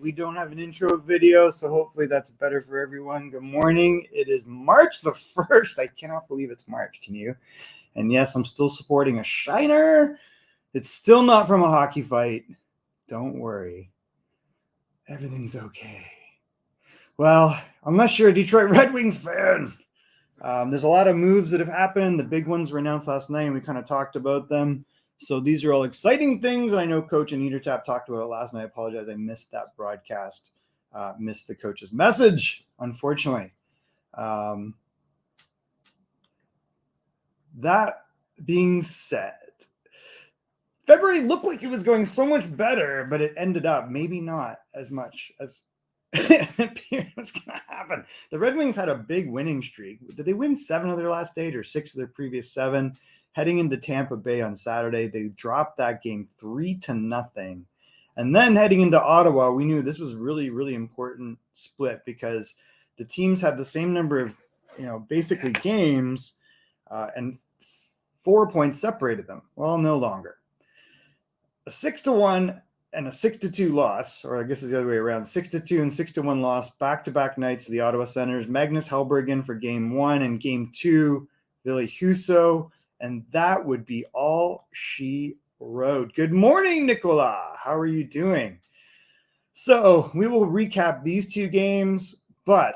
we don't have an intro video, so hopefully that's better for everyone. Good morning. It is March the 1st. I cannot believe it's March. Can you? And yes, I'm still supporting a Shiner. It's still not from a hockey fight. Don't worry. Everything's okay. Well, unless you're a Detroit Red Wings fan, there's a lot of moves that have happened. The big ones were announced last night, and we kind of talked about them. So these are all exciting things, and I know Coach and Eatertap talked about it last night. I apologize. I missed that broadcast, missed the coach's message, unfortunately. That being said, February looked like it was going so much better, but it ended up maybe not as much as it appeared was going to happen. The Red Wings had a big winning streak. Did they win 7 of their last 8 or 6 of their previous 7? Heading into Tampa Bay on Saturday, they dropped that game 3-0. And then heading into Ottawa, we knew this was really, really important split because the teams had the same number of, basically games, and 4 points separated them. Well, no longer. A 6-1 and a 6-2 loss, or I guess it's the other way around, 6-2 and 6-1 loss, back-to-back nights to the Ottawa Senators. Magnus Hellberg in for game 1 and game 2, Ville Husso. And that would be all she wrote. Good morning, Nicola. How are you doing? So we will recap these 2 games, but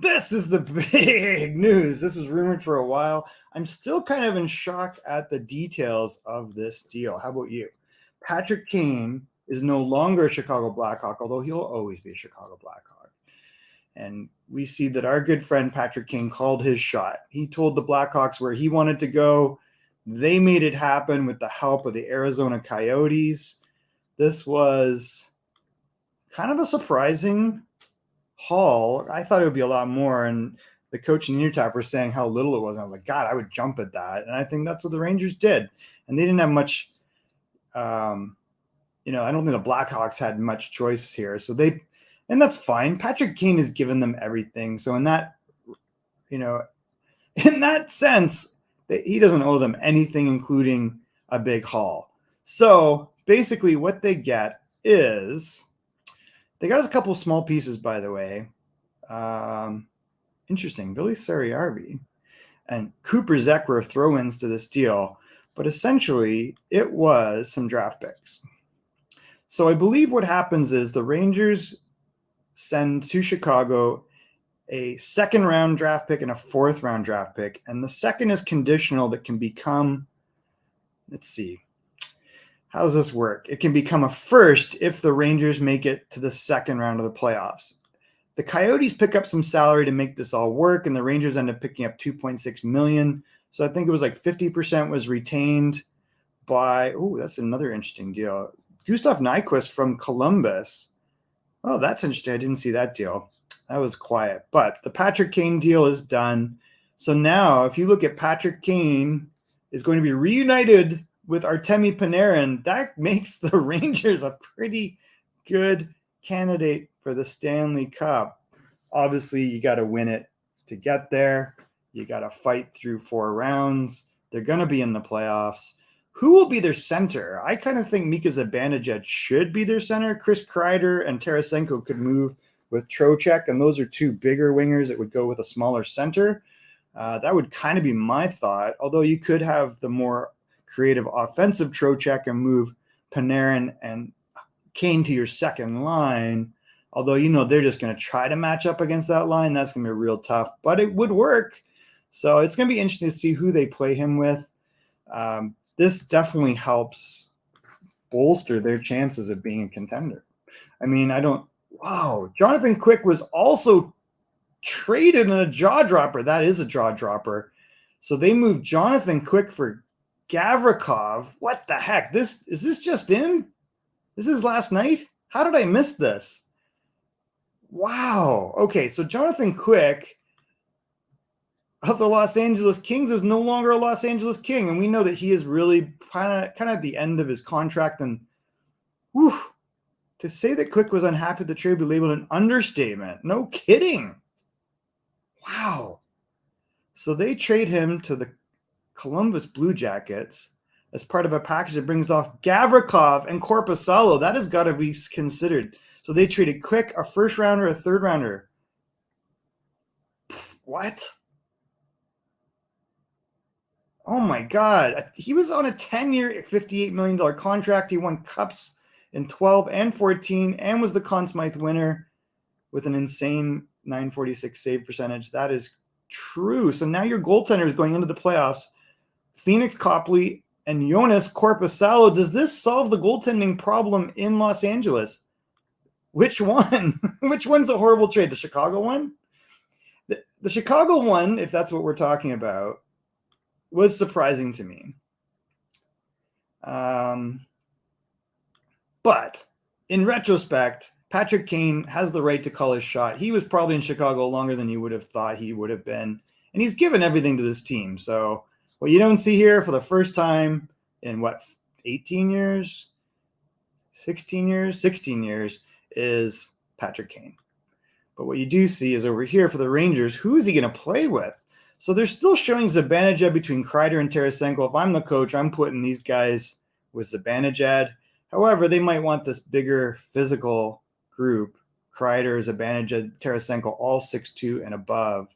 this is the big news. This was rumored for a while. I'm still kind of in shock at the details of this deal. How about you? Patrick Kane is no longer a Chicago Blackhawk, although he'll always be a Chicago Blackhawk. And we see that our good friend Patrick Kane called his shot. He told the Blackhawks where he wanted to go. They made it happen with the help of the Arizona Coyotes. This was kind of a surprising haul. I thought it would be a lot more. And the coach and Eatertap were saying how little it was. And I was like, God, I would jump at that. And I think that's what the Rangers did. And they didn't have much, I don't think the Blackhawks had much choice here. And that's fine. Patrick Kane has given them everything. So in that, in that sense, he doesn't owe them anything, including a big haul. So basically what they get is they got a couple small pieces, by the way. Interesting. Billy Sariarvi and Cooper Zek were throw-ins to this deal. But essentially, it was some draft picks. So I believe what happens is the Rangers send to Chicago a 2nd-round draft pick and a 4th-round draft pick. And the second is conditional that can become, let's see, how does this work? It can become a first if the Rangers make it to the 2nd round of the playoffs. The Coyotes pick up some salary to make this all work, and the Rangers end up picking up $2.6 million. So I think it was like 50% was retained by, that's another interesting deal. Gustav Nyquist from Columbus. Oh, that's interesting. I didn't see that deal. That was quiet. But the Patrick Kane deal is done. So now if you look at Patrick Kane is going to be reunited with Artemi Panarin, that makes the Rangers a pretty good candidate for the Stanley Cup. Obviously, you got to win it to get there. You got to fight through 4 rounds. They're going to be in the playoffs. Who will be their center? I kind of think Mika Zibanejad should be their center. Chris Kreider and Tarasenko could move with Trocheck, and those are 2 bigger wingers that would go with a smaller center. That would kind of be my thought, although you could have the more creative offensive Trocheck and move Panarin and Kane to your second line, although they're just going to try to match up against that line. That's going to be real tough, but it would work. So it's going to be interesting to see who they play him with. This definitely helps bolster their chances of being a contender. I mean, Jonathan Quick was also traded in a jaw dropper. That is a jaw dropper. So they moved Jonathan Quick for Gavrikov. What the heck? Is this just in? This is last night? How did I miss this? Wow. Okay, so Jonathan Quick of the Los Angeles Kings is no longer a Los Angeles King, and we know that he is really kind of at the end of his contract. And to say that Quick was unhappy with the trade would be labeled an understatement. No kidding. Wow. So they trade him to the Columbus Blue Jackets as part of a package that brings off Gavrikov and Korpisalo. That has got to be considered. So they traded Quick, a first rounder, a third rounder. What? Oh my God. He was on a 10-year, $58 million contract. He won cups in 12 and 14 and was the Conn Smythe winner with an insane 946 save percentage. That is true. So now your goaltenders going into the playoffs, Phoenix Copley and Joonas Korpisalo. Does this solve the goaltending problem in Los Angeles? Which one? Which one's a horrible trade? The Chicago one? The Chicago one, if that's what we're talking about, was surprising to me. But in retrospect, Patrick Kane has the right to call his shot. He was probably in Chicago longer than you would have thought he would have been. And he's given everything to this team. So what you don't see here for the first time in what, 18 years, 16 years, 16 years is Patrick Kane. But what you do see is over here for the Rangers, who is he going to play with? So they're still showing Zibanejad between Kreider and Tarasenko. If I'm the coach, I'm putting these guys with Zibanejad. However, they might want this bigger physical group. Kreider, Zibanejad, Tarasenko, all 6'2" and above.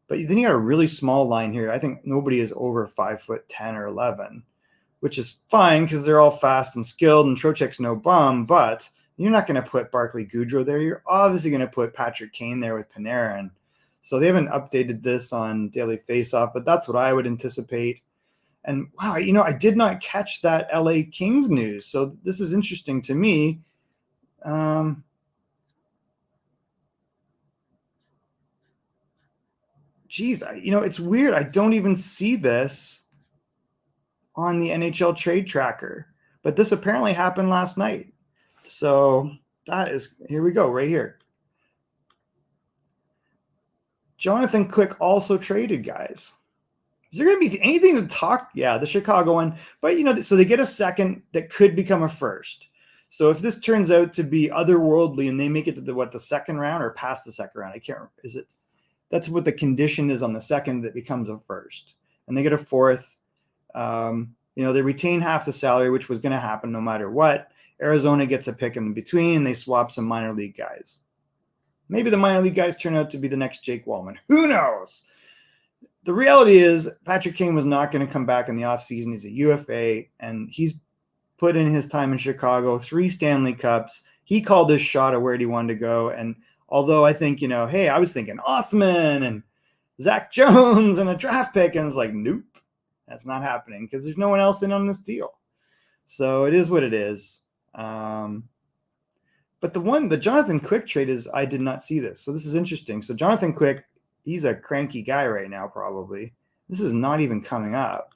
But then you got a really small line here. I think nobody is over 5'10" or 11, which is fine because they're all fast and skilled, and Trocheck's no bum. But you're not going to put Barclay Goodrow there. You're obviously going to put Patrick Kane there with Panarin. So they haven't updated this on Daily Faceoff, but that's what I would anticipate. And wow, I did not catch that LA Kings news. So this is interesting to me. Geez, it's weird. I don't even see this on the NHL trade tracker, but this apparently happened last night. So that is, here we go, right here. Jonathan Quick also traded, guys. Is there going to be anything to talk? Yeah, the Chicago one. But, so they get a second that could become a first. So if this turns out to be otherworldly and they make it to the second round or past the second round, I can't remember. Is it? That's what the condition is on the second that becomes a first. And they get a fourth. They retain half the salary, which was going to happen no matter what. Arizona gets a pick in between. They swap some minor league guys. Maybe the minor league guys turn out to be the next Jake Wallman. Who knows? The reality is Patrick Kane was not going to come back in the offseason. He's a UFA, and he's put in his time in Chicago, 3 Stanley Cups. He called his shot at where he wanted to go. And although I think, hey, I was thinking Othman and Zach Jones and a draft pick, and it's like, nope, that's not happening because there's no one else in on this deal. So it is what it is. But the Jonathan Quick trade is, I did not see this. So this is interesting. So Jonathan Quick, he's a cranky guy right now, probably. This is not even coming up.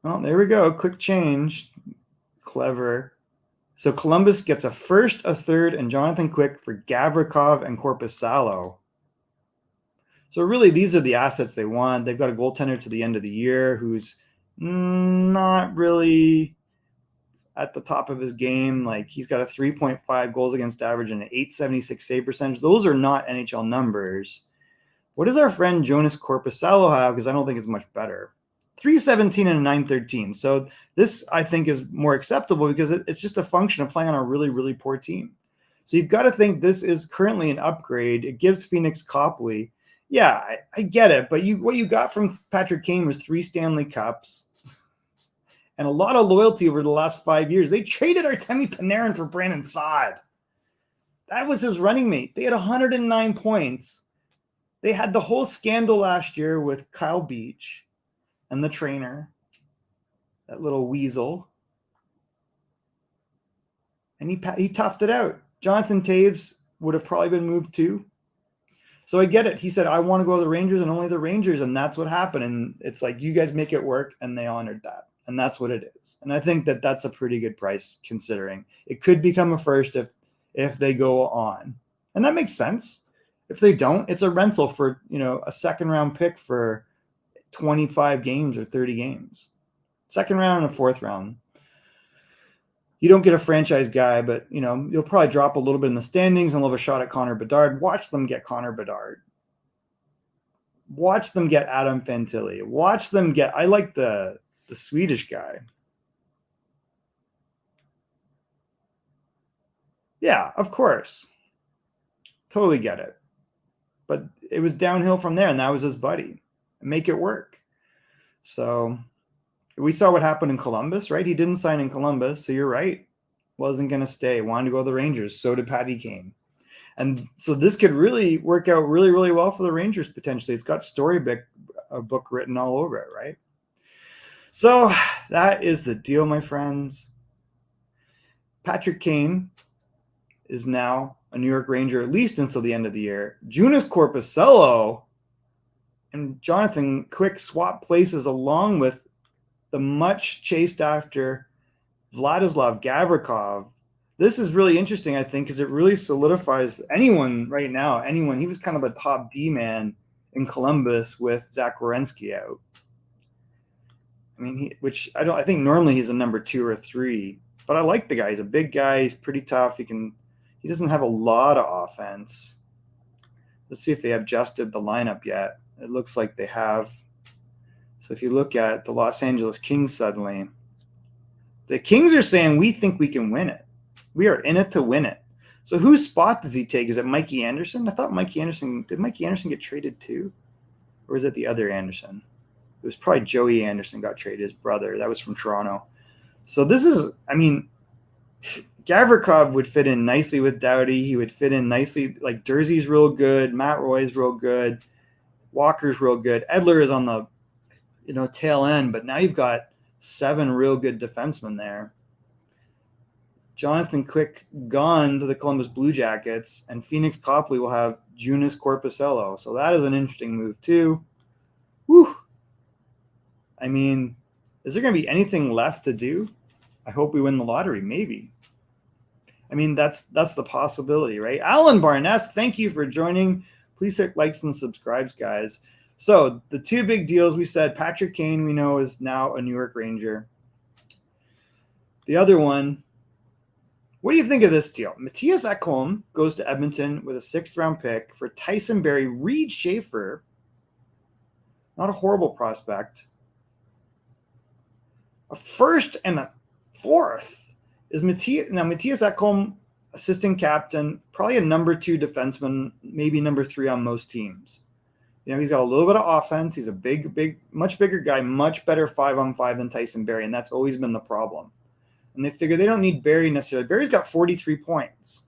Oh, there we go. Quick change. Clever. So Columbus gets a first, a third, and Jonathan Quick for Gavrikov and Korpisalo. So really, these are the assets they want. They've got a goaltender to the end of the year who's not really at the top of his game. Like, he's got a 3.5 goals against average and an 876 save percentage. Those are not NHL numbers. What does our friend Joonas Korpisalo have? Because I don't think it's much better. 317 and a 913. So this, I think, is more acceptable because it's just a function of playing on a really, really poor team. So you've got to think this is currently an upgrade. It gives Phoenix Copley. Yeah, I get it. But what you got from Patrick Kane was 3 Stanley Cups and a lot of loyalty over the last 5 years. They traded Artemi Panarin for Brandon Saad. That was his running mate. They had 109 points. They had the whole scandal last year with Kyle Beach and the trainer, that little weasel. And he toughed it out. Jonathan Toews would have probably been moved too. So I get it. He said, I want to go to the Rangers and only the Rangers. And that's what happened. And it's like, you guys make it work. And they honored that. And that's what it is. And I think that that's a pretty good price considering it could become a first if they go on. And that makes sense. If they don't, it's a rental for, a second round pick for 25 games or 30 games. Second round and a fourth round. You don't get a franchise guy, but, you'll probably drop a little bit in the standings and they'll have a shot at Connor Bedard. Watch them get Connor Bedard. Watch them get Adam Fantilli. Watch them get, I like the Swedish guy. Yeah, of course. Totally get it. But it was downhill from there, and that was his buddy. Make it work. So we saw what happened in Columbus, right? He didn't sign in Columbus, so you're right. Wasn't going to stay. Wanted to go to the Rangers. So did Patty Kane. And so this could really work out really, really well for the Rangers potentially. It's got storybook a book written all over it, right? So that is the deal, my friends. Patrick Kane is now a New York Ranger, at least until the end of the year. Joonas Korpisalo and Jonathan Quick swap places along with the much chased after Vladislav Gavrikov. This is really interesting, I think, because it really solidifies anyone right now. Anyone, he was kind of a top D man in Columbus with Zach Werenski out. I mean, I think normally he's a number 2 or 3, but I like the guy. He's a big guy. He's pretty tough. He doesn't have a lot of offense. Let's see if they have adjusted the lineup yet. It looks like they have. So if you look at the Los Angeles Kings suddenly, the Kings are saying, we think we can win it. We are in it to win it. So whose spot does he take? Is it Mikey Anderson? I thought did Mikey Anderson get traded too? Or is it the other Anderson? It was probably Joey Anderson got traded, his brother. That was from Toronto. So this is, I mean, Gavrikov would fit in nicely with Doughty. He would fit in nicely. Like Jersey's real good. Matt Roy's real good. Walker's real good. Edler is on the, tail end, but now you've got 7 real good defensemen there. Jonathan Quick gone to the Columbus Blue Jackets, and Phoenix Copley will have Joonas Korpisalo. So that is an interesting move too. Whew. I mean, is there going to be anything left to do? I hope we win the lottery, maybe. I mean, that's the possibility, right? Alan Barness, thank you for joining. Please hit likes and subscribes, guys. So the 2 big deals we said, Patrick Kane, we know, is now a New York Ranger. The other one, what do you think of this deal? Matthias Ekholm goes to Edmonton with a 6th-round pick for Tyson Barrie. Reed Schaefer, not a horrible prospect. A 1st and a 4th is Matthias. Now, Matthias Ekholm, assistant captain, probably a number 2 defenseman, maybe number 3 on most teams. He's got a little bit of offense. He's a big, much bigger guy, much better 5-on-5 than Tyson Barrie, and that's always been the problem. And they figure they don't need Barrie necessarily. Barrie's got 43 points.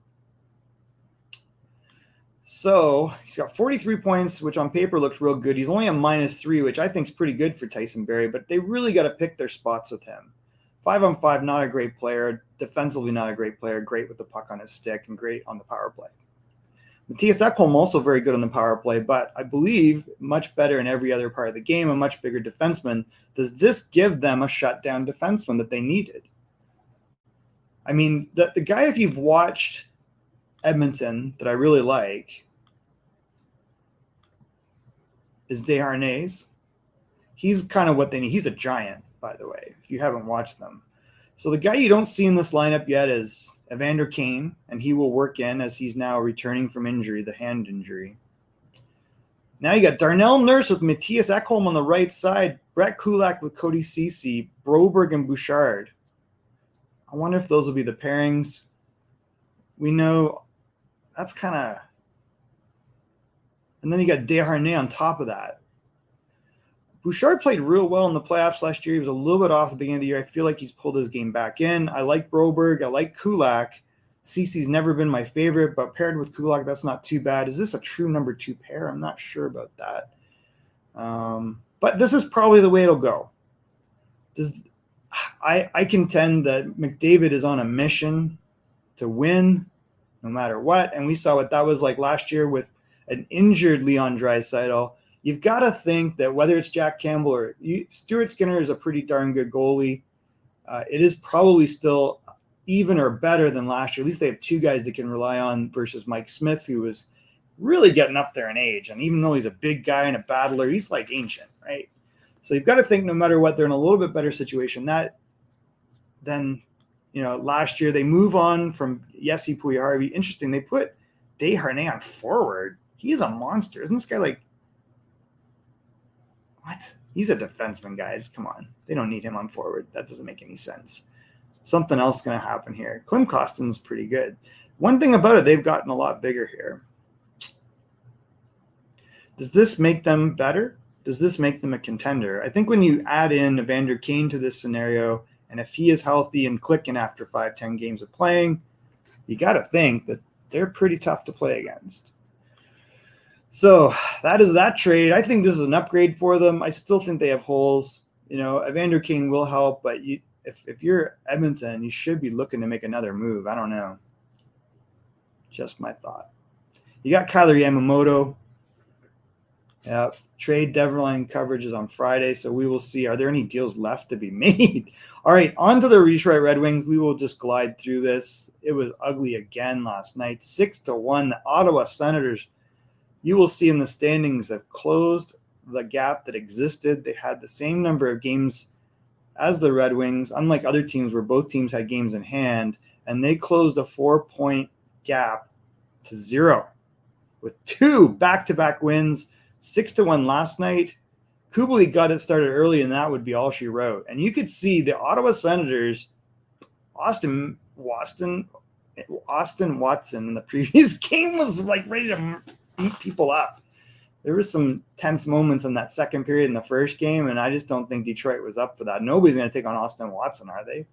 So he's got 43 points, which on paper looks real good. He's only a -3, which I think is pretty good for Tyson Barrie, but they really got to pick their spots with him. 5-on-5, not a great player. Defensively, not a great player. Great with the puck on his stick and great on the power play. Matthias Ekholm also very good on the power play, but I believe much better in every other part of the game, a much bigger defenseman. Does this give them a shutdown defenseman that they needed? I mean, the guy, if you've watched Edmonton, that I really like is Desharnais. He's kind of what they need. He's a giant, by the way, if you haven't watched them. So the guy you don't see in this lineup yet is Evander Kane, and he will work in as he's now returning from injury, the hand injury. Now you got Darnell Nurse with Matthias Ekholm on the right side, Brett Kulak with Cody Ceci, Broberg and Bouchard. I wonder if those will be the pairings. We know that's kind of... And then you got Desharnais on top of that. Bouchard played real well in the playoffs last year. He was a little bit off at the beginning of the year. I feel like he's pulled his game back in. I like Broberg. I like Kulak. Cece's never been my favorite, but paired with Kulak, that's not too bad. Is this a true number 2 pair? I'm not sure about that. But this is probably the way it'll go. I contend that McDavid is on a mission to win no matter what. And we saw what that was like last year with an injured Leon Draisaitl. You've got to think that whether it's Jack Campbell or Stuart Skinner is a pretty darn good goalie. It is probably still even or better than last year. At least they have 2 guys they can rely on versus Mike Smith, who was really getting up there in age. And even though he's a big guy and a battler, he's like ancient, right? So you've got to think no matter what, they're in a little bit better situation. Then last year they move on from Jesse Puljujärvi. Interesting, they put Desharnais on forward. He is a monster. Isn't this guy like... What? He's a defenseman, guys. Come on. They don't need him on forward. That doesn't make any sense. Something else is going to happen here. Klim Kostin's pretty good. One thing about it, they've gotten a lot bigger here. Does this make them better? Does this make them a contender? I think when you add in Evander Kane to this scenario, and if he is healthy and clicking after 5-10 games of playing, you got to think that they're pretty tough to play against. So that is that trade. I think this is an upgrade for them. I still think they have holes. You know, Evander Kane will help, but if you're Edmonton, you should be looking to make another move. I don't know. Just my thought. You got Kyler Yamamoto. Yeah, trade deadline coverage is on Friday, so we will see. Are there any deals left to be made? All right, on to the Detroit Red Wings. We will just glide through this. It was ugly again last night, 6-1. The Ottawa Senators, you will see in the standings, have closed the gap that existed. They had the same number of games as the Red Wings, unlike other teams where both teams had games in hand, and they closed a 4-point gap to 0 with 2 back-to-back wins. 6-1 last night. Kubalik got it started early, and that would be all she wrote. And you could see the Ottawa Senators, Austin Watson in the previous game was like ready to beat people up. There were some tense moments in that second period in the first game, and I just don't think Detroit was up for that. Nobody's going to take on Austin Watson, are they?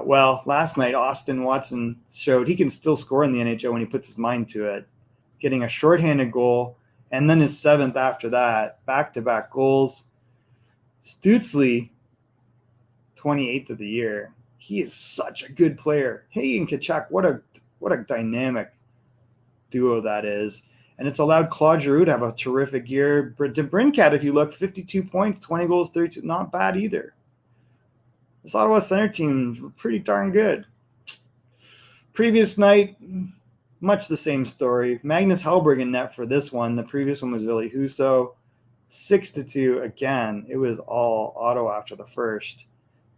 Well, last night, Austin Watson showed he can still score in the NHL when he puts his mind to it, getting a shorthanded goal, and then his 7th after that, back-to-back goals. Stützle, 28th of the year. He is such a good player. He and Tkachuk, what a dynamic duo that is. And it's allowed Claude Giroux to have a terrific year. DeBrincat, if you look, 52 points, 20 goals, 32, not bad either. This Ottawa Center team was pretty darn good. Previous night, much the same story. Magnus Hellberg in net for this one. The previous one was Ville Husso. 6-2 again. It was all Ottawa after the first.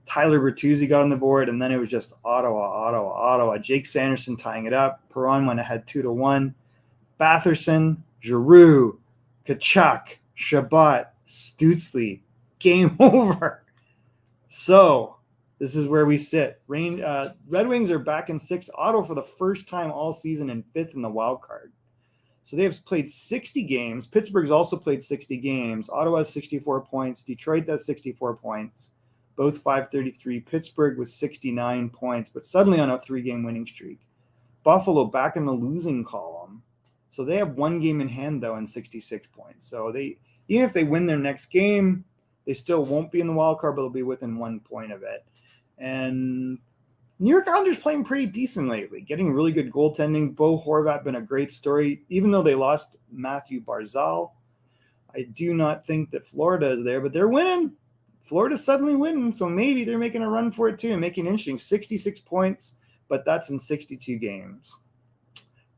Tyler Bertuzzi got on the board, and then it was just Ottawa. Jake Sanderson tying it up. Perron went ahead 2-1. Batherson, Giroux, Tkachuk, Shabbat, Stützle. Game over. So this is where we sit. Red Wings are back in 6th. Ottawa for the first time all season in 5th in the wild card. So they have played 60 games. Pittsburgh's also played 60 games. Ottawa has 64 points. Detroit has 64 points. Both 533. Pittsburgh with 69 points, but suddenly on a 3-game winning streak. Buffalo back in the losing column. So they have 1 game in hand, though, and 66 points. So even if they win their next game, they still won't be in the wild card, but they'll be within 1 point of it. And New York Islanders playing pretty decent lately, getting really good goaltending. Bo Horvat been a great story, even though they lost Matthew Barzal. I do not think that Florida is there, but they're winning. Florida's suddenly winning, so maybe they're making a run for it too and making it interesting. 66 points, but that's in 62 games.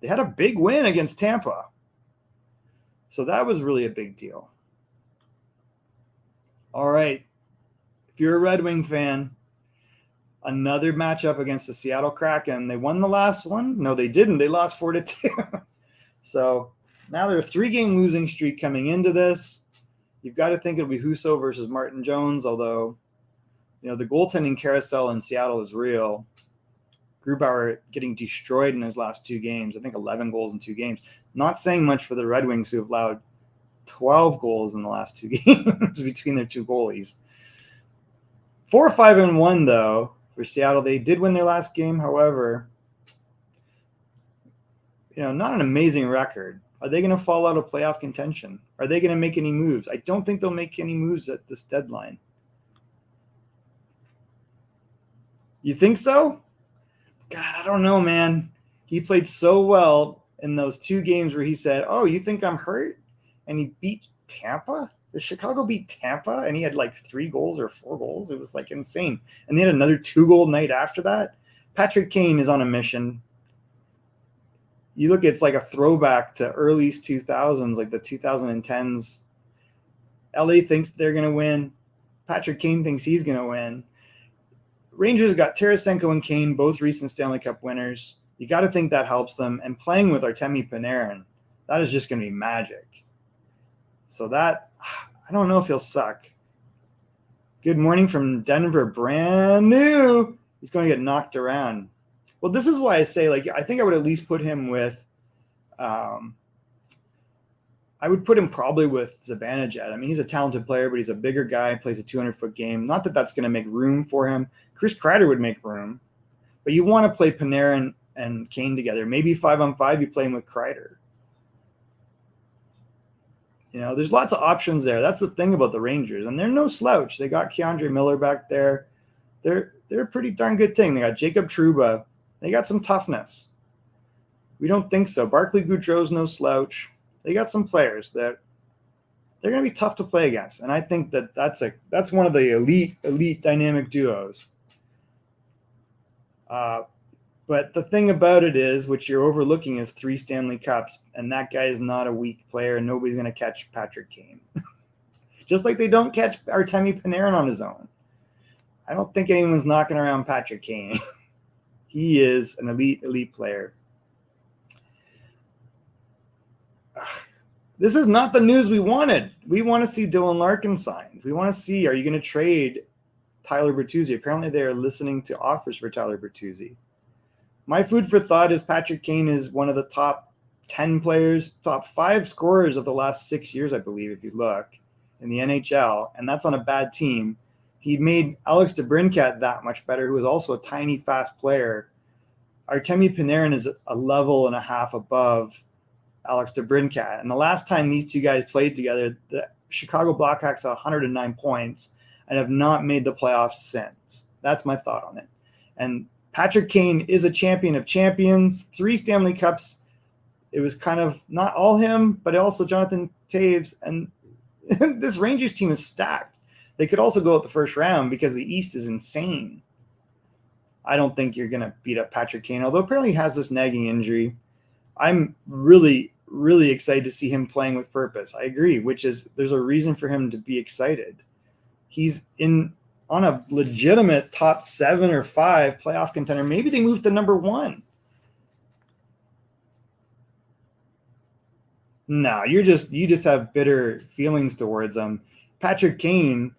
They had a big win against Tampa, so that was really a big deal. All right, if you're a Red Wing fan, another matchup against the Seattle Kraken. They won the last one. No, they didn't. They lost 4-2. So now they're a 3-game losing streak coming into this. You've got to think it'll be Husso versus Martin Jones, although, you know, the goaltending carousel in Seattle is real. Grubauer getting destroyed in his last 2 games. I think 11 goals in 2 games. Not saying much for the Red Wings, who have allowed 12 goals in the last 2 games between their 2 goalies. 4-5-1, though, for Seattle. They did win their last game, however, you know, not an amazing record. Are they going to fall out of playoff contention? Are they going to make any moves? I don't think they'll make any moves at this deadline. You think so? God, I don't know, man. He played so well in those 2 games where he said, "Oh, you think I'm hurt?" And he beat Tampa. The Chicago beat Tampa, and he had like 3 goals or 4 goals. It was like insane. And they had another 2-goal night after that. Patrick Kane is on a mission. You look, it's like a throwback to early 2000s, like the 2010s. LA thinks they're going to win. Patrick Kane thinks he's going to win. Rangers got Tarasenko and Kane, both recent Stanley Cup winners. You got to think that helps them. And playing with Artemi Panarin, that is just going to be magic. So that, I don't know if he'll suck. Good morning from Denver, brand new. He's going to get knocked around. Well, this is why I say, like, I think I would at least put him with, I would put him probably with Zibanejad. I mean, he's a talented player, but he's a bigger guy, plays a 200-foot game. Not that that's going to make room for him. Chris Kreider would make room, but you want to play Panarin and Kane together. Maybe 5-on-5, you play him with Kreider. You know, there's lots of options there. That's the thing about the Rangers, and they're no slouch. They got K'Andre Miller back there. They're a pretty darn good team. They got Jacob Trouba. They got some toughness. We don't think so. Barclay Goodrow's no slouch. They got some players that they're going to be tough to play against, and I think that that's one of the elite dynamic duos. But the thing about it is, which you're overlooking, is 3 Stanley Cups, and that guy is not a weak player, and nobody's going to catch Patrick Kane. Just like they don't catch Artemi Panarin on his own. I don't think anyone's knocking around Patrick Kane. He is an elite player. This is not the news we wanted. We want to see Dylan Larkin signed. We want to see, are you going to trade Tyler Bertuzzi? Apparently they are listening to offers for Tyler Bertuzzi. My food for thought is Patrick Kane is one of the top 10 players, top 5 scorers of the last 6 years, I believe, if you look, in the NHL, and that's on a bad team. He made Alex DeBrincat that much better, who is also a tiny, fast player. Artemi Panarin is a level and a half above Alex DeBrincat. And the last time these two guys played together, the Chicago Blackhawks had 109 points and have not made the playoffs since. That's my thought on it. And Patrick Kane is a champion of champions. 3 Stanley Cups. It was kind of not all him, but also Jonathan Toews. And this Rangers team is stacked. They could also go out the first round because the East is insane. I don't think you're going to beat up Patrick Kane, although apparently he has this nagging injury. I'm really excited to see him playing with purpose. I agree, which is there's a reason for him to be excited. He's on a legitimate top 7 or 5 playoff contender. Maybe they move to number 1. No, you just have bitter feelings towards him. Patrick Kane,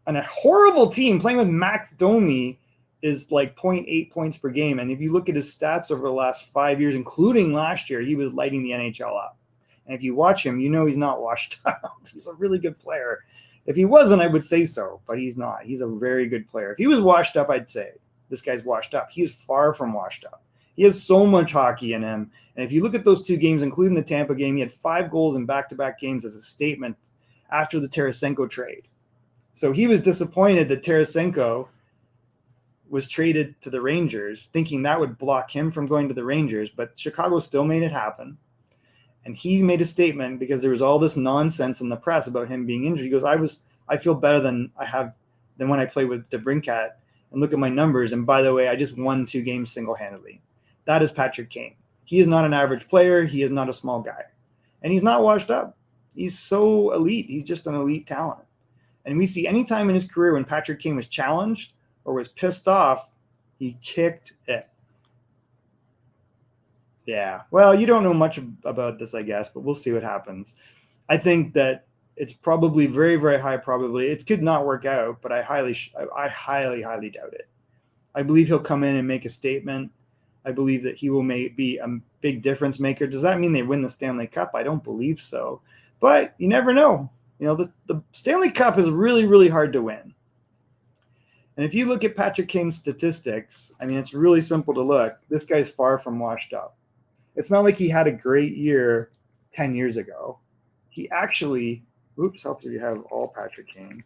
on a horrible team, playing with Max Domi, is like 0.8 points per game. And if you look at his stats over the last 5 years, including last year, he was lighting the NHL up. And if you watch him, you know he's not washed up. He's a really good player. If he wasn't, I would say so, but he's not. He's a very good player. If he was washed up, I'd say this guy's washed up. He is far from washed up. He has so much hockey in him. And if you look at those 2 games, including the Tampa game, he had 5 goals in back-to-back games as a statement after the Tarasenko trade. So he was disappointed that Tarasenko was traded to the Rangers, thinking that would block him from going to the Rangers, but Chicago still made it happen. And he made a statement because there was all this nonsense in the press about him being injured. He goes, I feel better than when I played with DeBrincat, and look at my numbers. And by the way, I just won 2 games single-handedly. That is Patrick Kane. He is not an average player. He is not a small guy. And he's not washed up. He's so elite. He's just an elite talent. And we see any time in his career when Patrick Kane was challenged or was pissed off, he kicked it. Yeah. Well, you don't know much about this, I guess, but we'll see what happens. I think that it's probably very, very high probability. It could not work out, but I highly doubt it. I believe he'll come in and make a statement. I believe that he will be a big difference maker. Does that mean they win the Stanley Cup? I don't believe so. But you never know. You know, the Stanley Cup is really, really hard to win. And if you look at Patrick Kane's statistics, I mean, it's really simple to look. This guy's far from washed up. It's not like he had a great year 10 years ago. He actually, helps if you have all Patrick Kane.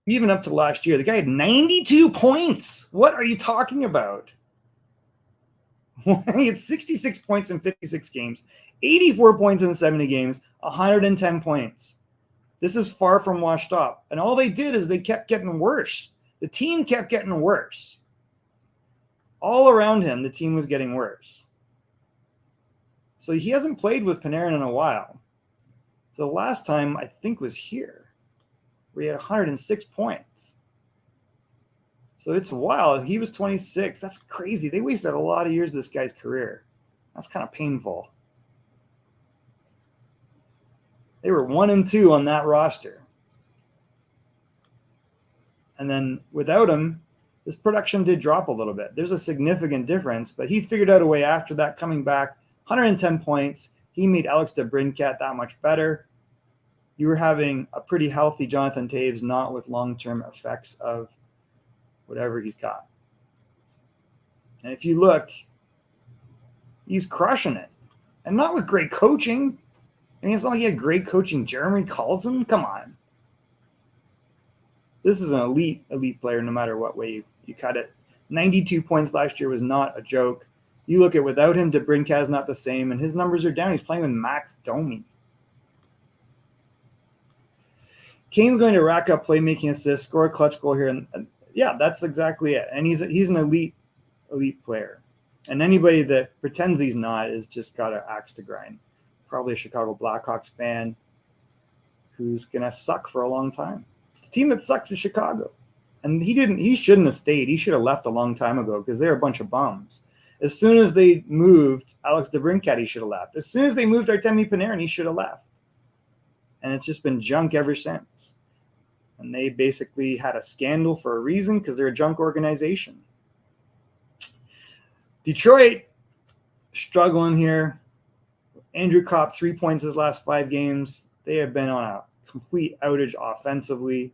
Even up to last year, the guy had 92 points. What are you talking about? He had 66 points in 56 games, 84 points in 70 games, 110 points. This is far from washed up. And all they did is they kept getting worse. The team kept getting worse. All around him, the team was getting worse. So he hasn't played with Panarin in a while. So the last time, I think, was here, where he had 106 points. So it's wild. He was 26. That's crazy. They wasted a lot of years of this guy's career. That's kind of painful. They were 1-2 on that roster. And then without him, his production did drop a little bit. There's a significant difference, but he figured out a way after that, coming back, 110 points. He made Alex DeBrincat that much better. You were having a pretty healthy Jonathan Toews, not with long-term effects of whatever he's got. And if you look, he's crushing it. And not with great coaching. I mean, it's not like he had great coaching. Jeremy Colton? Come on. This is an elite player no matter what way you cut it. 92 points last year was not a joke. You look at without him, DeBrincat's not the same, and his numbers are down. He's playing with Max Domi. Kane's going to rack up playmaking assists, score a clutch goal here, and yeah, that's exactly it. And he's an elite player. And anybody that pretends he's not is just got an axe to grind. Probably a Chicago Blackhawks fan who's gonna suck for a long time. The team that sucks is Chicago. And he shouldn't have stayed. He should have left a long time ago because they're a bunch of bums. As soon as they moved Alex DeBrincat, he should have left. As soon as they moved Artemi Panarin, he should have left. And it's just been junk ever since. And they basically had a scandal for a reason because they're a junk organization. Detroit struggling here. Andrew Kopp, 3 points his last 5 games. They have been on a complete outage offensively.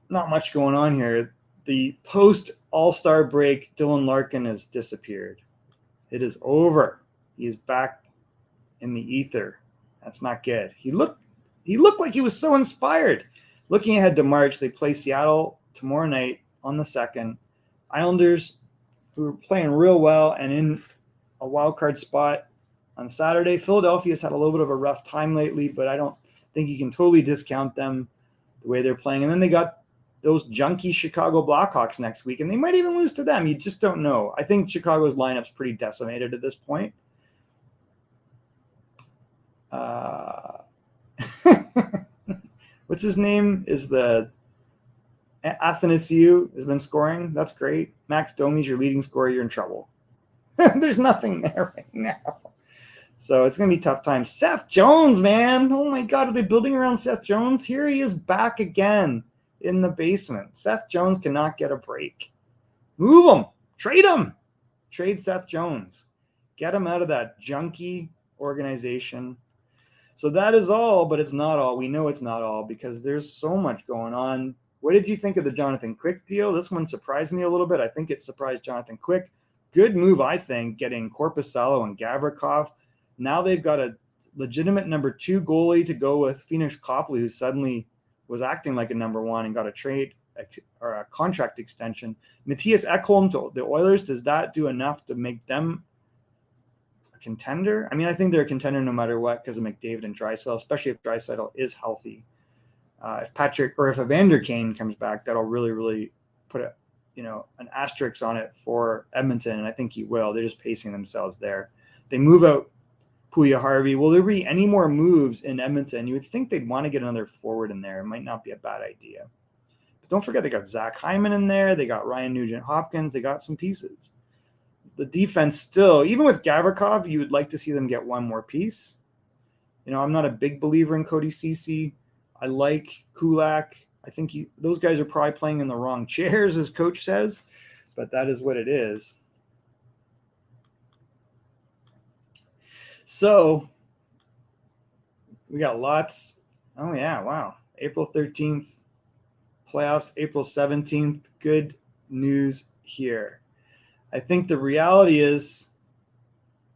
Not much going on here. The post-All-Star break, Dylan Larkin has disappeared. It is over. He is back in the ether. That's not good. He looked like he was so inspired. Looking ahead to March, they play Seattle tomorrow night on the 2nd. Islanders, who are playing real well and in a wild card spot on Saturday. Philadelphia's had a little bit of a rough time lately, but I don't think you can totally discount them the way they're playing. And then they got those junky Chicago Blackhawks next week, and they might even lose to them. You just don't know. I think Chicago's lineup's pretty decimated at this point. What's his name? Is the Athanasiou has been scoring. That's great. Max Domi's your leading scorer. You're in trouble. There's nothing there right now. So it's going to be tough times. Seth Jones, man. Oh, my God. Are they building around Seth Jones? Here he is back again in the basement. Seth Jones cannot get a break. Move him. Trade him. Trade Seth Jones. Get him out of that junky organization. So that is all, but it's not all. We know it's not all because there's so much going on. What did you think of the Jonathan Quick deal? This one surprised me a little bit. I think it surprised Jonathan Quick. Good move, I think, getting Korpisalo and Gavrikov. Now they've got a legitimate number 2 goalie to go with Phoenix Copley, who suddenly was acting like a number 1 and got a trade or a contract extension. Matthias Ekholm to the Oilers, does that do enough to make them a contender? I mean, I think they're a contender no matter what because of McDavid and Draisaitl, especially if Draisaitl is healthy. If Evander Kane comes back, that'll really, really put an asterisk on it for Edmonton, and I think he will. They're just pacing themselves there. They move out Puya Harvey. Will there be any more moves in Edmonton? You would think they'd want to get another forward in there. It might not be a bad idea. But don't forget they got Zach Hyman in there. They got Ryan Nugent-Hopkins. They got some pieces. The defense still, even with Gavrikov, you would like to see them get one more piece. I'm not a big believer in Cody Ceci. I like Kulak. I think those guys are probably playing in the wrong chairs, as coach says, but that is what it is. So we got lots. Oh, yeah. Wow. April 13th, playoffs, April 17th. Good news here. I think the reality is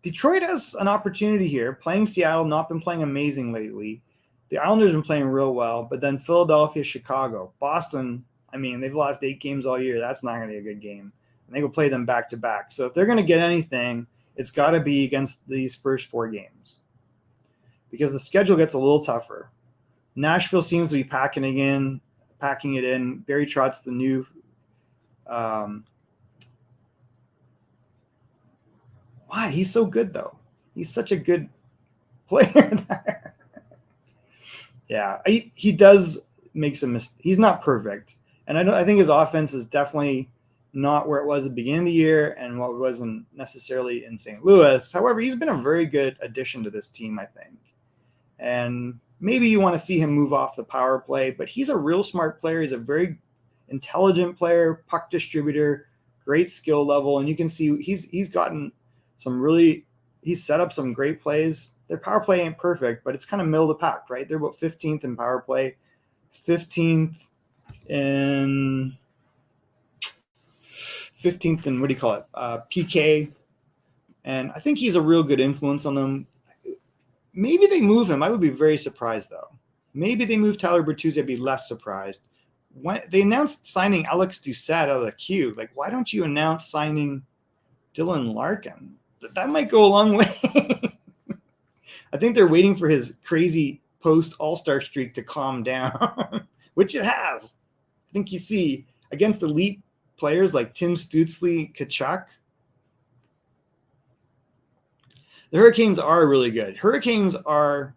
Detroit has an opportunity here. Playing Seattle, not been playing amazing lately. The Islanders have been playing real well, but then Philadelphia, Chicago, Boston, I mean, they've lost 8 games all year. That's not going to be a good game. And they will play them back-to-back. So if they're going to get anything, it's got to be against these first 4 games because the schedule gets a little tougher. Nashville seems to be packing it in. Barrie Trott's the new why? He's so good, though. He's such a good player there. Yeah, he does make some mistakes. He's not perfect. And I think his offense is definitely not where it was at the beginning of the year and what wasn't necessarily in St. Louis. However, he's been a very good addition to this team, I think. And maybe you want to see him move off the power play, but he's a real smart player. He's a very intelligent player, puck distributor, great skill level. And you can see he's gotten some really, he's set up some great plays. Their power play ain't perfect, but it's kind of middle of the pack, right? They're about 15th in power play, 15th in what do you call it? PK. And I think he's a real good influence on them. Maybe they move him. I would be very surprised, though. Maybe they move Tyler Bertuzzi. I'd be less surprised. When they announced signing Alex Doucette out of the queue, like, why don't you announce signing Dylan Larkin? That might go a long way. I think they're waiting for his crazy post-All-Star streak to calm down, which it has. I think you see against elite players like Tim Stützle, Tkachuk, the Hurricanes are really good. Hurricanes are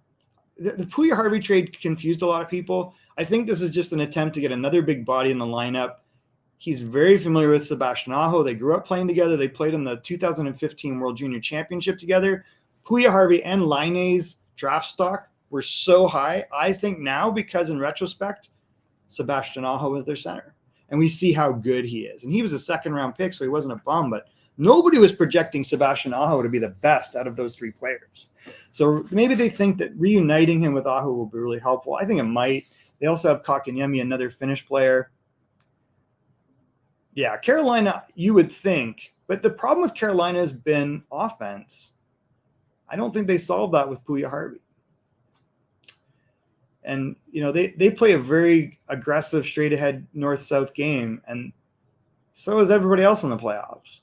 the Puya-Harvey trade confused a lot of people. I think this is just an attempt to get another big body in the lineup. He's very familiar with Sebastian Aho. They grew up playing together. They played in the 2015 World Junior Championship together. Puya-Harvey and Laine's draft stock were so high. I think now, because in retrospect, Sebastian Aho is their center. And we see how good he is. And he was a second-round pick, so he wasn't a bum, but nobody was projecting Sebastian Aho to be the best out of those three players. So maybe they think that reuniting him with Aho will be really helpful. I think it might. They also have Kakanyemi, another Finnish player. Yeah, Carolina, you would think. But the problem with Carolina has been offense. I don't think they solved that with Puya-Harvey. And, you know, they play a very aggressive, straight-ahead north-south game, and so is everybody else in the playoffs.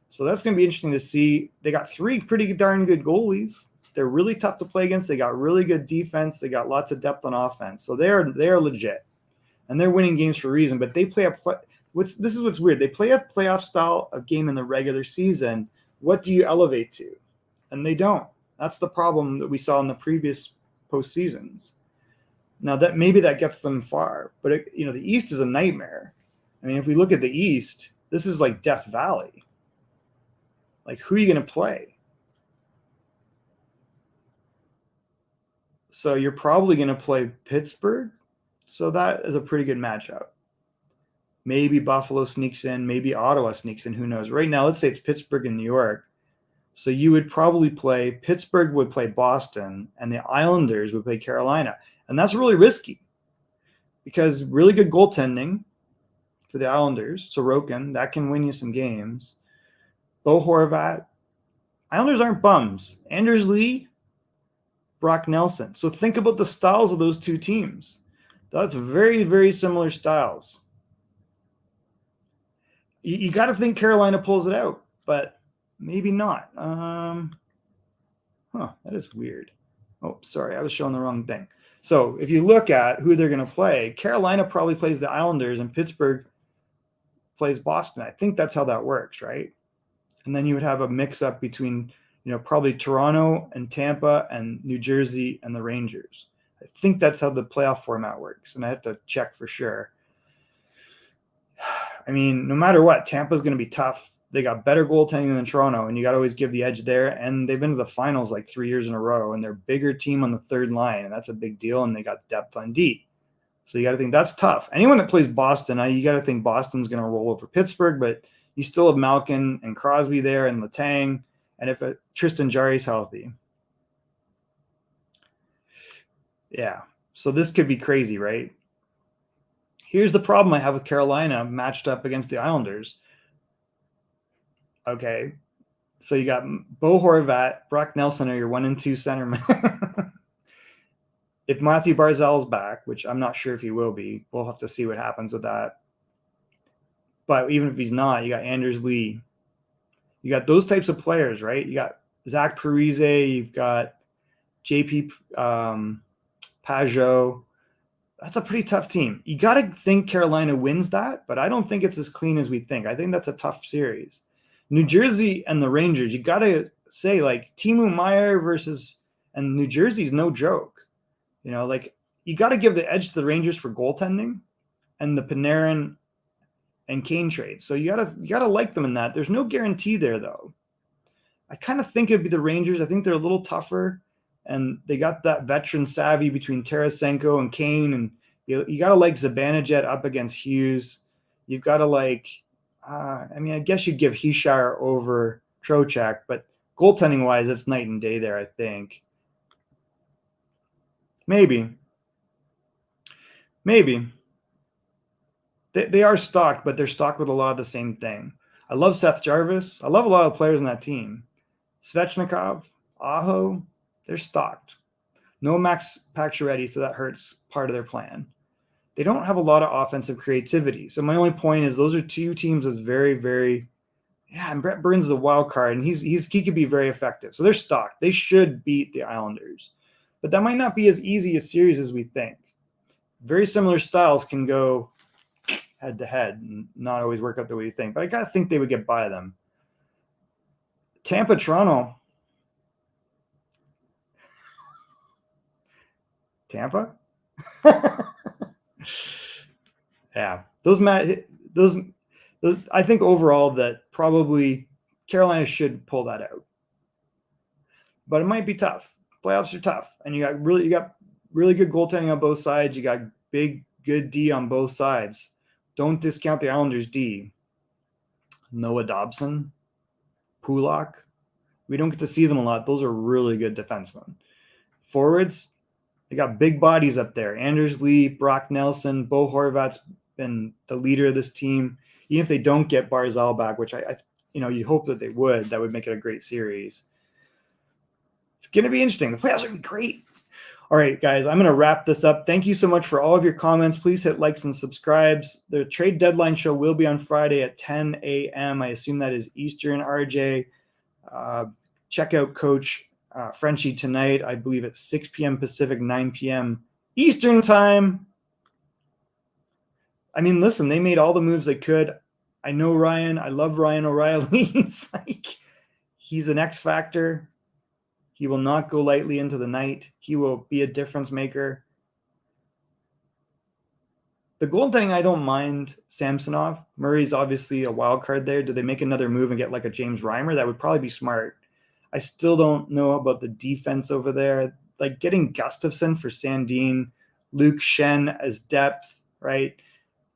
So that's going to be interesting to see. They got three pretty darn good goalies. They're really tough to play against. They got really good defense. They got lots of depth on offense. So they're legit. And they're winning games for a reason. But they play this is what's weird. They play a playoff style of game in the regular season. What do you elevate to? And they don't. That's the problem that we saw in the previous postseasons. Now, that maybe that gets them far. But, the East is a nightmare. I mean, if we look at the East, this is like Death Valley. Like, who are you going to play? So you're probably going to play Pittsburgh. So that is a pretty good matchup. Maybe Buffalo sneaks in. Maybe Ottawa sneaks in. Who knows? Right now, let's say it's Pittsburgh and New York. So you would probably play – Pittsburgh would play Boston, and the Islanders would play Carolina. And that's really risky because really good goaltending for the Islanders. Sorokin, that can win you some games. Bo Horvat. Islanders aren't bums. Anders Lee, Brock Nelson. So think about the styles of those two teams. That's very, very similar styles. You got to think Carolina pulls it out, but maybe not. That is weird. Oh, sorry. I was showing the wrong thing. So if you look at who they're going to play, Carolina probably plays the Islanders and Pittsburgh plays Boston. I think that's how that works, right? And then you would have a mix-up between, probably Toronto and Tampa and New Jersey and the Rangers. I think that's how the playoff format works, and I have to check for sure. I mean, no matter what, Tampa's going to be tough. They got better goaltending than Toronto, and you got to always give the edge there. And they've been to the finals like 3 years in a row, and they're a bigger team on the third line, and that's a big deal, and they got depth on D. So you got to think that's tough. Anyone that plays Boston, you got to think Boston's going to roll over Pittsburgh, but you still have Malkin and Crosby there and Letang, and if Tristan Jarry's healthy. Yeah, so this could be crazy, right? Here's the problem I have with Carolina matched up against the Islanders. Okay, so you got Bo Horvat, Brock Nelson are your 1 and 2 centermen. If Matthew Barzal's back, which I'm not sure if he will be, we'll have to see what happens with that. But even if he's not, you got Anders Lee. You got those types of players, right? You got Zach Parise, you've got JP Pajot. That's a pretty tough team. You got to think Carolina wins that, but I don't think it's as clean as we think. I think that's a tough series. New Jersey and the Rangers, you got to say, like, Timo Meier versus – and New Jersey's no joke. You got to give the edge to the Rangers for goaltending and the Panarin and Kane trade. So you got to like them in that. There's no guarantee there, though. I kind of think it'd be the Rangers. I think they're a little tougher. And they got that veteran savvy between Tarasenko and Kane. And you got to like Zibanejad up against Hughes. You've got to like, I mean, I guess you'd give Hischier over Trocheck, but goaltending-wise, it's night and day there, I think. Maybe. They are stocked, but they're stocked with a lot of the same thing. I love Seth Jarvis. I love a lot of players on that team. Svechnikov, Aho, they're stocked. No Max Pacioretty, so that hurts part of their plan. They don't have a lot of offensive creativity. So my only point is those are two teams that's very, very, and Brett Burns is a wild card, and he could be very effective. So they're stocked. They should beat the Islanders. But that might not be as easy a series as we think. Very similar styles can go head-to-head and not always work out the way you think. But I got to think they would get by them. Tampa, Toronto. Tampa? Yeah. Those I think overall that probably Carolina should pull that out. But it might be tough. Playoffs are tough. And you got really good goaltending on both sides. You got good D on both sides. Don't discount the Islanders D. Noah Dobson, Pulak. We don't get to see them a lot. Those are really good defensemen. Forwards, they got big bodies up there. Anders Lee, Brock Nelson, Bo Horvat's been the leader of this team. Even if they don't get Barzal back, which I you hope that they would, that would make it a great series. It's going to be interesting. The playoffs are going to be great. All right, guys, I'm going to wrap this up. Thank you so much for all of your comments. Please hit likes and subscribes. The trade deadline show will be on Friday at 10 a.m. I assume that is Eastern, RJ. Check out Coach Frenchie tonight. I believe at 6 p.m. Pacific, 9 p.m. Eastern time. I mean, listen, they made all the moves they could. I know Ryan. I love Ryan O'Reilly. He's an X factor. He will not go lightly into the night. He will be a difference maker. The goaltending, I don't mind Samsonov. Murray's obviously a wild card there. Do they make another move and get like a James Reimer? That would probably be smart. I still don't know about the defense over there. Like getting Gustafsson for Sandin, Luke Shen as depth, right?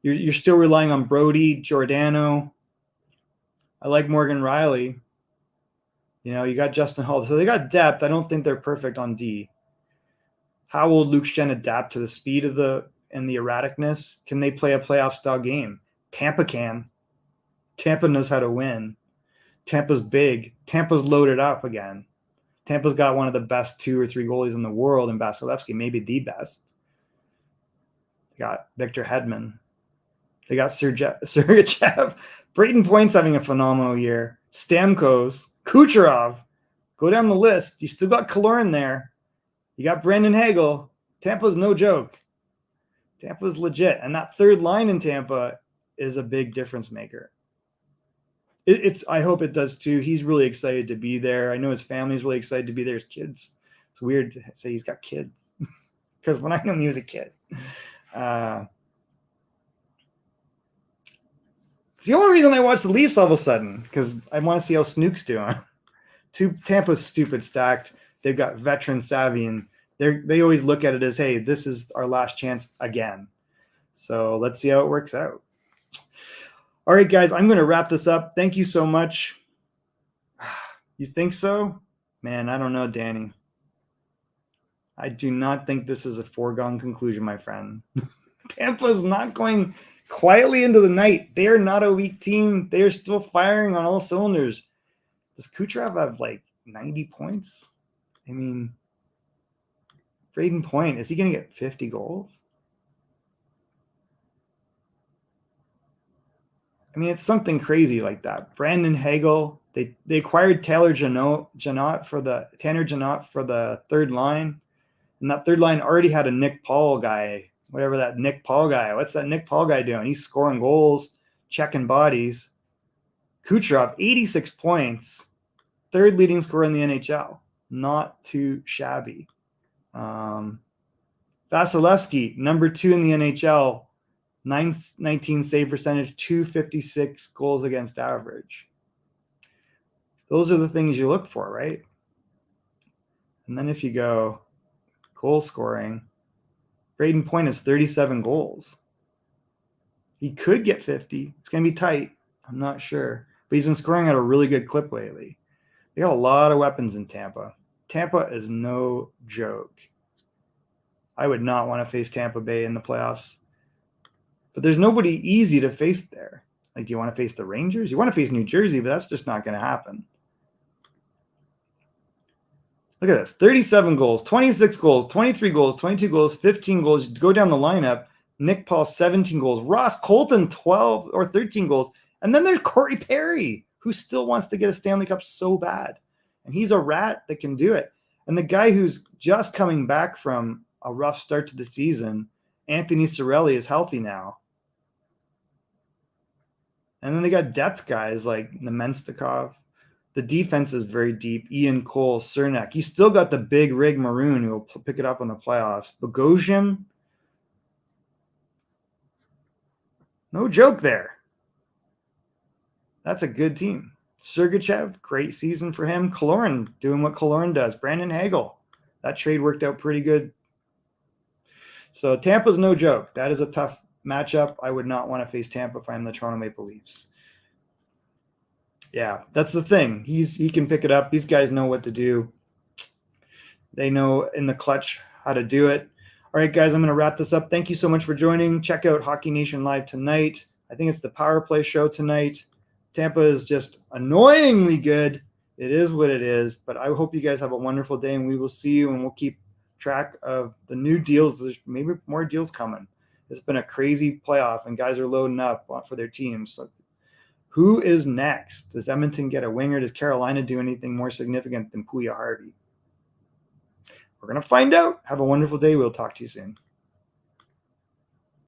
You're still relying on Brody, Giordano. I like Morgan Riley. You got Justin Hall. So they got depth. I don't think they're perfect on D. How will Luke Shen adapt to the speed of and the erraticness? Can they play a playoff style game? Tampa can. Tampa knows how to win. Tampa's big. Tampa's loaded up again. Tampa's got one of the best 2 or 3 goalies in the world in Vasilevsky, maybe the best. They got Victor Hedman. They got Sergachev. Brayden Point's having a phenomenal year. Stamkos. Kucherov. Go down the list. You still got Kaloran there. You got Brandon Hagel. Tampa's no joke. Tampa's legit. And that third line in Tampa is a big difference maker. I hope it does too. He's really excited to be there. I know his family's really excited to be there. His kids. It's weird to say he's got kids. Because when I knew him, he was a kid. It's the only reason I watch the Leafs all of a sudden, because I want to see how Snook's doing. Tampa's stupid stacked. They've got veteran savvy, and they always look at it as, hey, this is our last chance again. So let's see how it works out. All right, guys, I'm going to wrap this up. Thank you so much. You think so? Man, I don't know, Danny. I do not think this is a foregone conclusion, my friend. Tampa's not going quietly into the night. They are not a weak team. They are still firing on all cylinders. Does Kucherov have like 90 points? I mean, Brayden Point, is he going to get 50 goals? I mean, it's something crazy like that. Brandon Hagel, they acquired Tanner Janot for the third line. And that third line already had a Nick Paul guy. Whatever that Nick Paul guy. What's that Nick Paul guy doing? He's scoring goals, checking bodies. Kucherov, 86 points. Third leading scorer in the NHL. Not too shabby. Vasilevsky, number 2 in the NHL. 919 save percentage, 256 goals against average. Those are the things you look for, right? And then if you go goal scoring, Braden Point is 37 goals. He could get 50. It's going to be tight. I'm not sure. But he's been scoring at a really good clip lately. They got a lot of weapons in Tampa. Tampa is no joke. I would not want to face Tampa Bay in the playoffs. But there's nobody easy to face there. Like, do you want to face the Rangers? You want to face New Jersey, but that's just not going to happen. Look at this. 37 goals, 26 goals, 23 goals, 22 goals, 15 goals. You go down the lineup. Nick Paul, 17 goals. Ross Colton, 12 or 13 goals. And then there's Corey Perry, who still wants to get a Stanley Cup so bad. And he's a rat that can do it. And the guy who's just coming back from a rough start to the season, Anthony Cirelli, is healthy now. And then they got depth guys like Nemenstikov. The defense is very deep. Ian Cole, Cernak. You still got the big rig Maroon who will pick it up in the playoffs. Bogosian. No joke there. That's a good team. Sergachev, great season for him. Kaloran doing what Kaloran does. Brandon Hagel. That trade worked out pretty good. So Tampa's no joke. That is a tough matchup. I would not want to face Tampa if I'm the Toronto Maple Leafs. Yeah, that's the thing. He can pick it up. These guys know what to do. They know in the clutch how to do it. All right, guys, I'm going to wrap this up. Thank you so much for joining. Check out Hockey Nation Live tonight. I think it's the Power Play show tonight. Tampa is just annoyingly good. It is what it is. But I hope you guys have a wonderful day, and we will see you, and we'll keep track of the new deals. There's maybe more deals coming. It's been a crazy playoff, and guys are loading up for their teams. So who is next? Does Edmonton get a winger? Does Carolina do anything more significant than Puya Harvey? We're going to find out. Have a wonderful day. We'll talk to you soon.